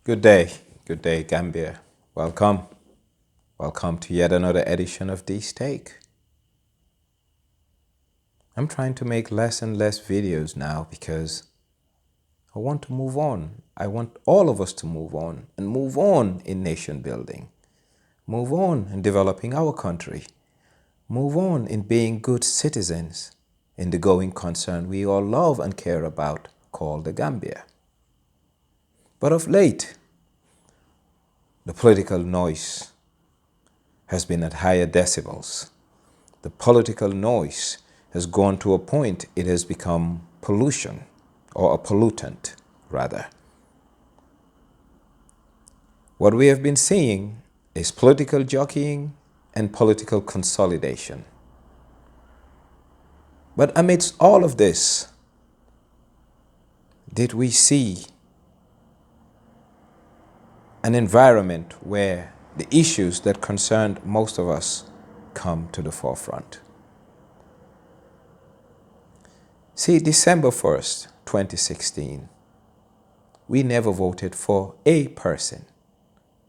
Good day, Gambia. Welcome. Welcome to yet another edition of This Take. I'm trying to make less and less videos now because I want to move on. I want all of us to move on and move on in nation building. Move on in developing our country. Move on in being good citizens in the going concern we all love and care about called the Gambia. But of late, the political noise has been at higher decibels. The political noise has gone to a point it has become pollution, or a pollutant, rather. What we have been seeing is political jockeying and political consolidation. But amidst all of this, did we see an environment where the issues that concerned most of us come to the forefront? See, December 1st, 2016, we never voted for a person.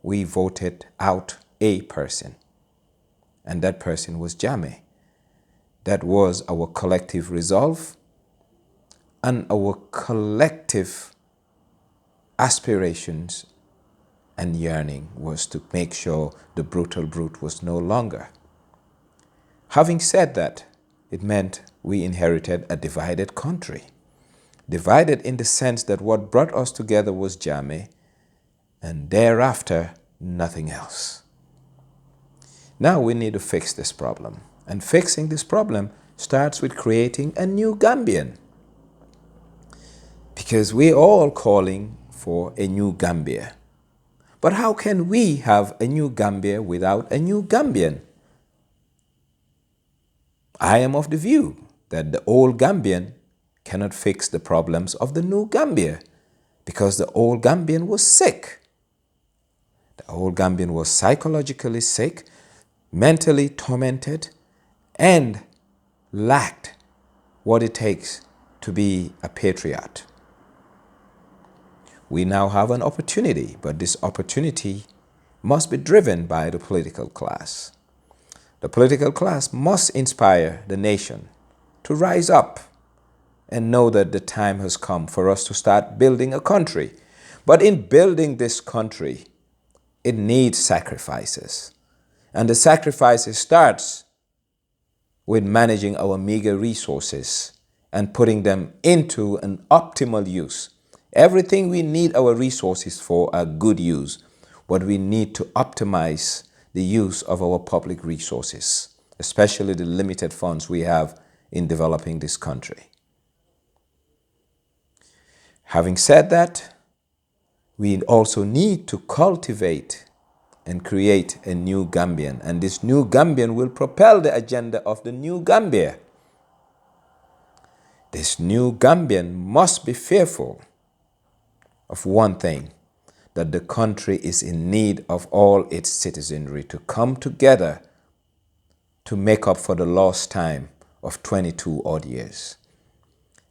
We voted out a person. And that person was Njie. That was our collective resolve and our collective aspirations and yearning was to make sure the brutal brute was no longer. Having said that, it meant we inherited a divided country. Divided in the sense that what brought us together was Njie, and thereafter, nothing else. Now we need to fix this problem. And fixing this problem starts with creating a new Gambian. Because we're all calling for a new Gambia. But how can we have a new Gambia without a new Gambian? I am of the view that the old Gambian cannot fix the problems of the new Gambia because the old Gambian was sick. The old Gambian was psychologically sick, mentally tormented, and lacked what it takes to be a patriot. We now have an opportunity, but this opportunity must be driven by the political class. The political class must inspire the nation to rise up and know that the time has come for us to start building a country. But in building this country, it needs sacrifices. And the sacrifices starts with managing our meager resources and putting them into an optimal use. Everything we need our resources for are good use, but we need to optimize the use of our public resources, especially the limited funds we have in developing this country. Having said that, we also need to cultivate and create a new Gambian, and this new Gambian will propel the agenda of the new Gambia. This new Gambian must be fearful of one thing, that the country is in need of all its citizenry to come together to make up for the lost time of 22 odd years.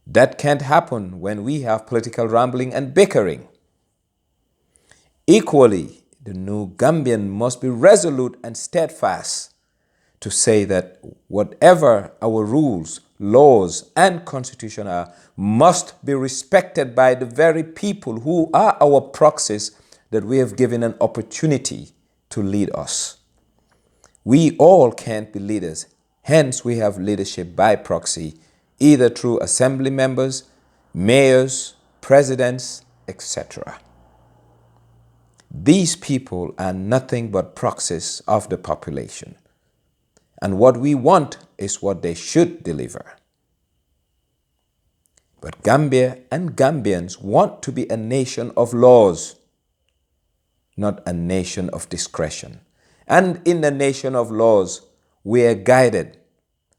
That can't happen when we have political rambling and bickering. Equally, the new Gambian must be resolute and steadfast to say that whatever our rules, laws, and constitution are must be respected by the very people who are our proxies that we have given an opportunity to lead us. We all can't be leaders, hence we have leadership by proxy, either through assembly members, mayors, presidents, etc. These people are nothing but proxies of the population. And what we want is what they should deliver. But Gambia and Gambians want to be a nation of laws, not a nation of discretion. And in the nation of laws, we are guided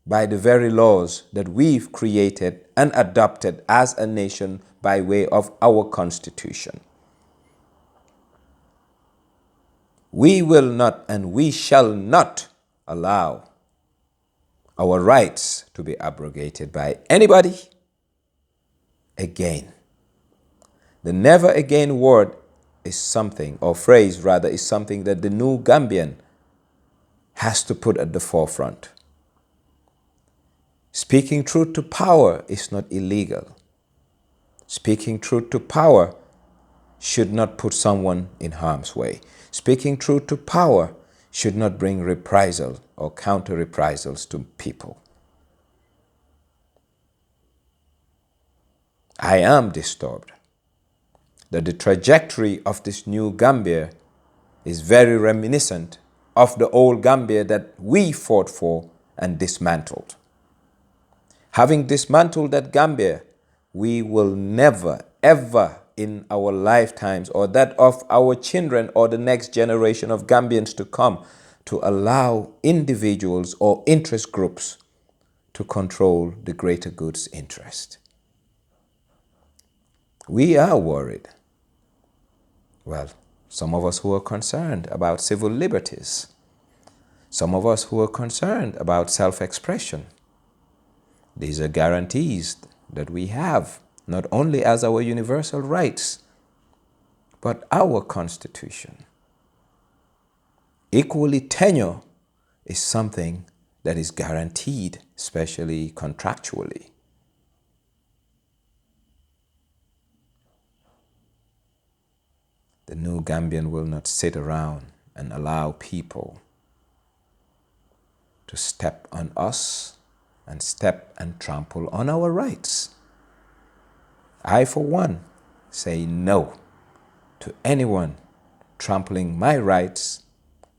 by the very laws that we've created and adopted as a nation by way of our constitution. We will not and we shall not allow our rights to be abrogated by anybody again. The never again word is something, or phrase rather, is something that the new Gambian has to put at the forefront. Speaking truth to power is not illegal. Speaking truth to power should not put someone in harm's way. Speaking truth to power should not bring reprisal or counter reprisals to people. I am disturbed that the trajectory of this new Gambia is very reminiscent of the old Gambia that we fought for and dismantled. Having dismantled that Gambia, we will never, ever in our lifetimes or that of our children or the next generation of Gambians to come to allow individuals or interest groups to control the greater good's interest. We are worried. Well, some of us who are concerned about civil liberties. Some of us who are concerned about self-expression. These are guarantees that we have, not only as our universal rights, but our Constitution. Equally, tenure is something that is guaranteed, especially contractually. The new Gambian will not sit around and allow people to step on us and step and trample on our rights. I, for one, say no to anyone trampling my rights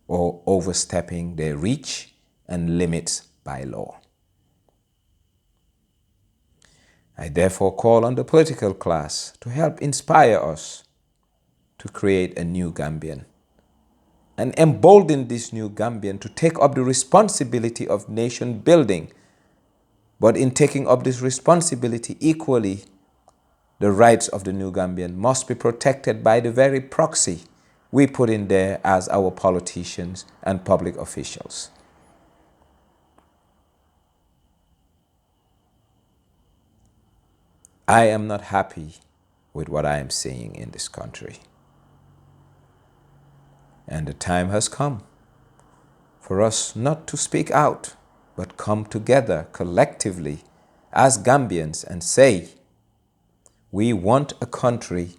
or overstepping their reach and limits by law. I therefore call on the political class to help inspire us to create a new Gambian and embolden this new Gambian to take up the responsibility of nation building. But in taking up this responsibility equally, the rights of the new Gambian must be protected by the very proxy we put in there as our politicians and public officials. I am not happy with what I am seeing in this country. And the time has come for us not to speak out, but come together collectively as Gambians and say, we want a country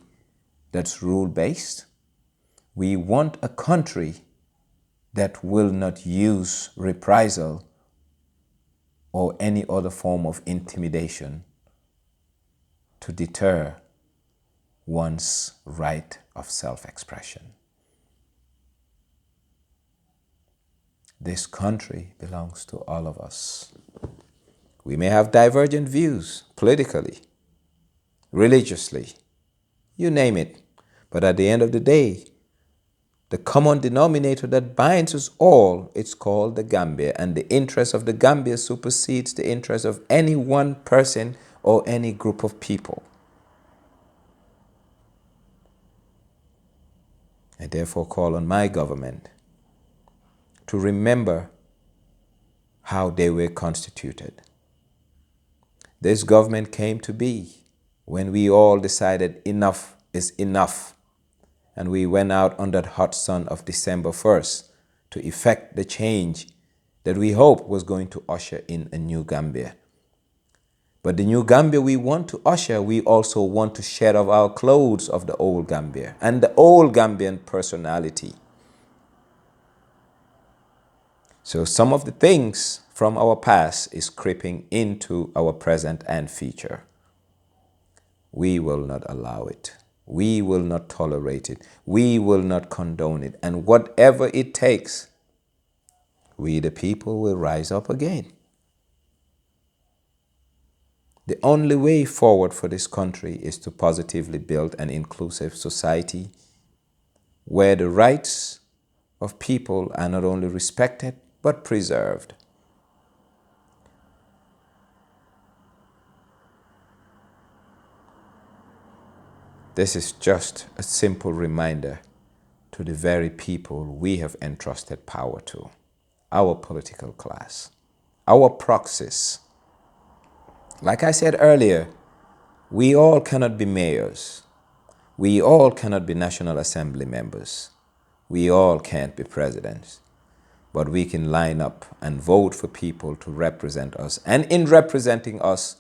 that's rule-based. We want a country that will not use reprisal or any other form of intimidation to deter one's right of self-expression. This country belongs to all of us. We may have divergent views politically, religiously, you name it. But at the end of the day, the common denominator that binds us all, it's called the Gambia. And the interest of the Gambia supersedes the interest of any one person or any group of people. I therefore call on my government to remember how they were constituted. This government came to be when we all decided enough is enough, and we went out on that hot sun of December 1st to effect the change that we hoped was going to usher in a new Gambia. But the new Gambia we want to usher, we also want to shed off our clothes of the old Gambia and the old Gambian personality. So some of the things from our past is creeping into our present and future. We will not allow it. We will not tolerate it. We will not condone it. And whatever it takes, we the people will rise up again. The only way forward for this country is to positively build an inclusive society where the rights of people are not only respected, but preserved. This is just a simple reminder to the very people we have entrusted power to, our political class, our proxies. Like I said earlier, we all cannot be mayors. We all cannot be National Assembly members. We all can't be presidents. But we can line up and vote for people to represent us. And in representing us,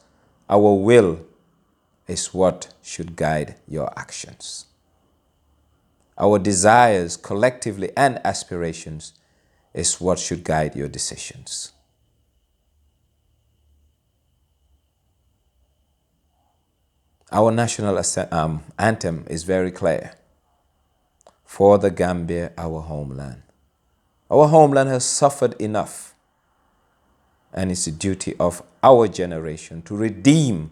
our will is what should guide your actions. Our desires collectively and aspirations is what should guide your decisions. Our national anthem is very clear. For the Gambia, our homeland. Our homeland has suffered enough, and it's the duty of our generation to redeem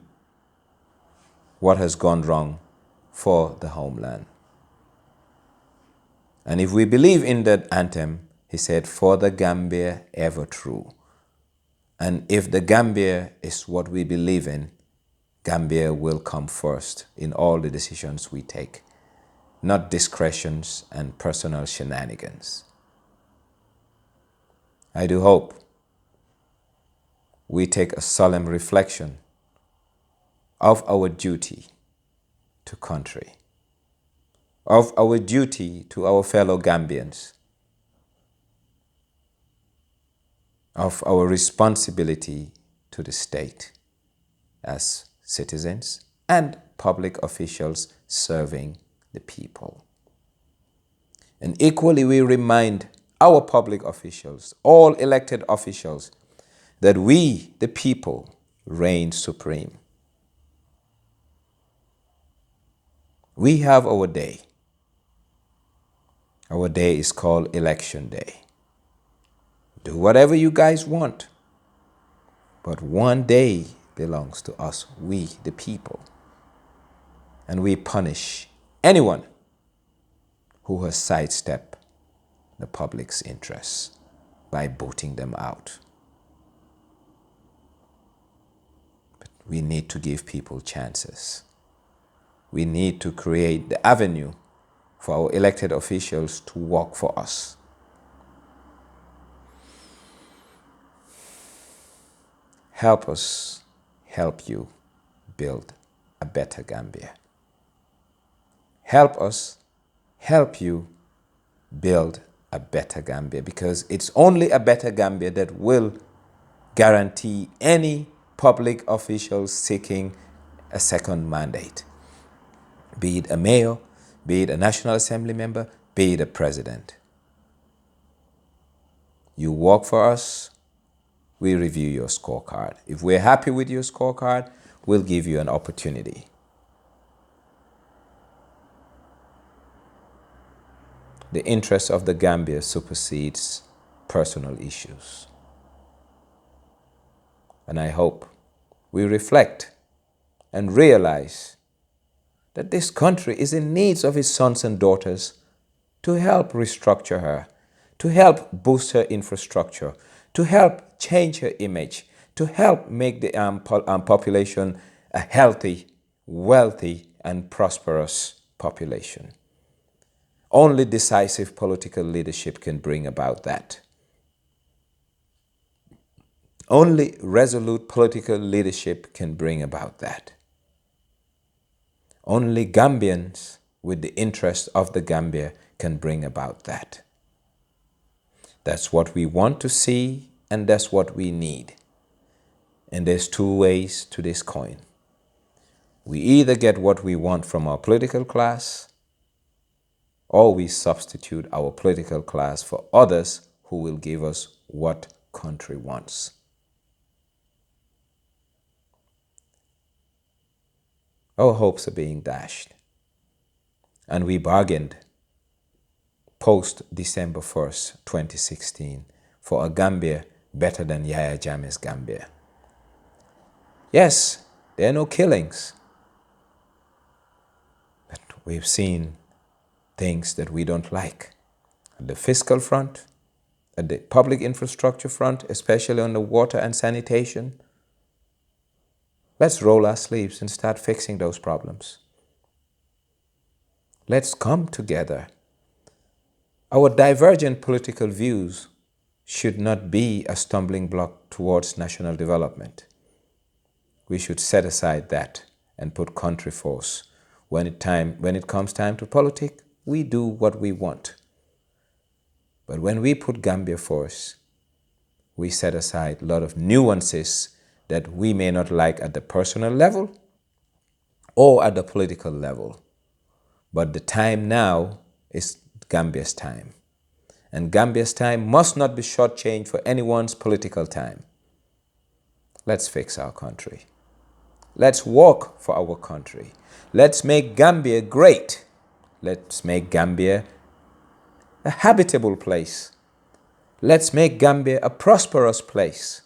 what has gone wrong for the homeland. And if we believe in that anthem, he said, for the Gambia ever true. And if the Gambia is what we believe in, Gambia will come first in all the decisions we take, not discretions and personal shenanigans. I do hope we take a solemn reflection of our duty to country, of our duty to our fellow Gambians, of our responsibility to the state as citizens and public officials serving the people. And equally, we remind our public officials, all elected officials, that we, the people, reign supreme. We have our day. Our day is called Election Day. Do whatever you guys want, but one day belongs to us, we, the people. And we punish anyone who has sidestepped the public's interests by booting them out. But we need to give people chances. We need to create the avenue for our elected officials to work for us. Help us help you build a better Gambia. Help us help you build a better Gambia, because it's only a better Gambia that will guarantee any public official seeking a second mandate, be it a mayor, be it a National Assembly member, be it a president. You work for us, we review your scorecard. If we're happy with your scorecard, we'll give you an opportunity. The interest of the Gambia supersedes personal issues. And I hope we reflect and realize that this country is in need of its sons and daughters to help restructure her, to help boost her infrastructure, to help change her image, to help make the population a healthy, wealthy, and prosperous population. Only decisive political leadership can bring about that. Only resolute political leadership can bring about that. Only Gambians with the interest of the Gambia can bring about that. That's what we want to see, and that's what we need. And there's two ways to this coin. We either get what we want from our political class, or we substitute our political class for others who will give us what country wants. Our hopes are being dashed. And we bargained post December 1st, 2016, for a Gambia better than Yahya Jammeh's Gambia. Yes, there are no killings, but we've seen things that we don't like. At the fiscal front, at the public infrastructure front, especially on the water and sanitation. Let's roll our sleeves and start fixing those problems. Let's come together. Our divergent political views should not be a stumbling block towards national development. We should set aside that and put country first. When it comes time to politics, we do what we want. But when we put Gambia first, we set aside a lot of nuances that we may not like at the personal level or at the political level. But the time now is Gambia's time. And Gambia's time must not be shortchanged for anyone's political time. Let's fix our country. Let's work for our country. Let's make Gambia great. Let's make Gambia a habitable place. Let's make Gambia a prosperous place.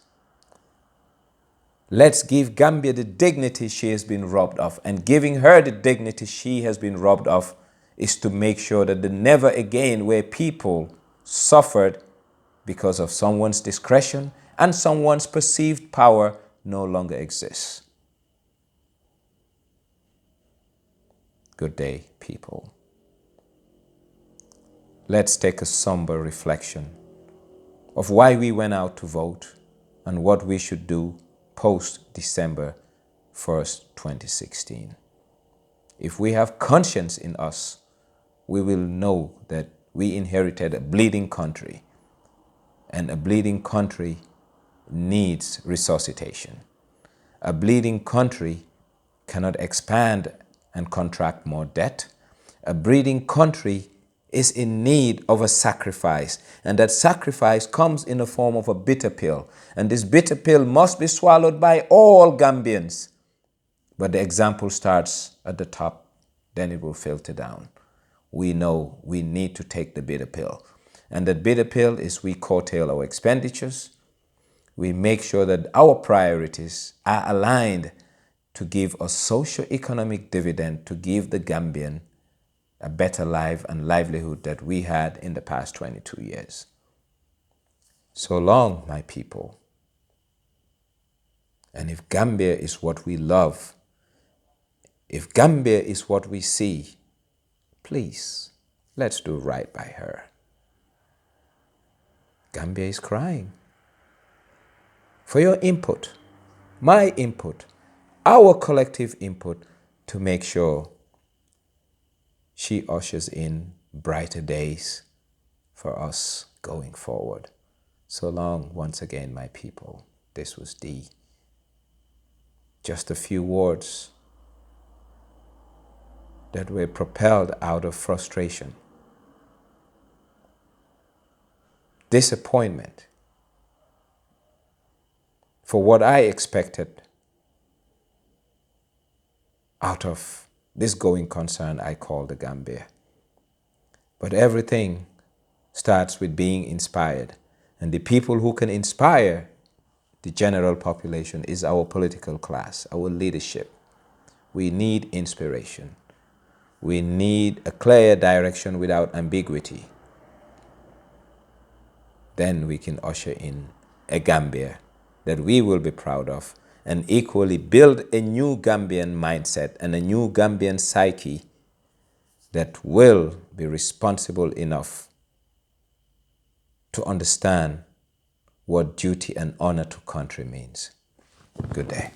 Let's give Gambia the dignity she has been robbed of. And giving her the dignity she has been robbed of is to make sure that the never again where people suffered because of someone's discretion and someone's perceived power no longer exists. Good day, people. Let's take a somber reflection of why we went out to vote and what we should do post-December 1st, 2016. If we have conscience in us, we will know that we inherited a bleeding country, and a bleeding country needs resuscitation. A bleeding country cannot expand and contract more debt. A bleeding country is in need of a sacrifice, and that sacrifice comes in the form of a bitter pill, and this bitter pill must be swallowed by all Gambians. But the example starts at the top, then it will filter down. We know we need to take the bitter pill, and that bitter pill is we curtail our expenditures. We make sure that our priorities are aligned to give a socio-economic dividend, to give the Gambian a better life and livelihood that we had in the past 22 years. So long, my people. And if Gambia is what we love, if Gambia is what we see, please, let's do right by her. Gambia is crying for your input, my input, our collective input to make sure she ushers in brighter days for us going forward. So long, once again, my people. This was D. Just a few words that were propelled out of frustration, disappointment for what I expected out of this going concern I call the Gambia. But everything starts with being inspired. And the people who can inspire the general population is our political class, our leadership. We need inspiration. We need a clear direction without ambiguity. Then we can usher in a Gambia that we will be proud of, and equally build a new Gambian mindset and a new Gambian psyche that will be responsible enough to understand what duty and honor to country means. Good day.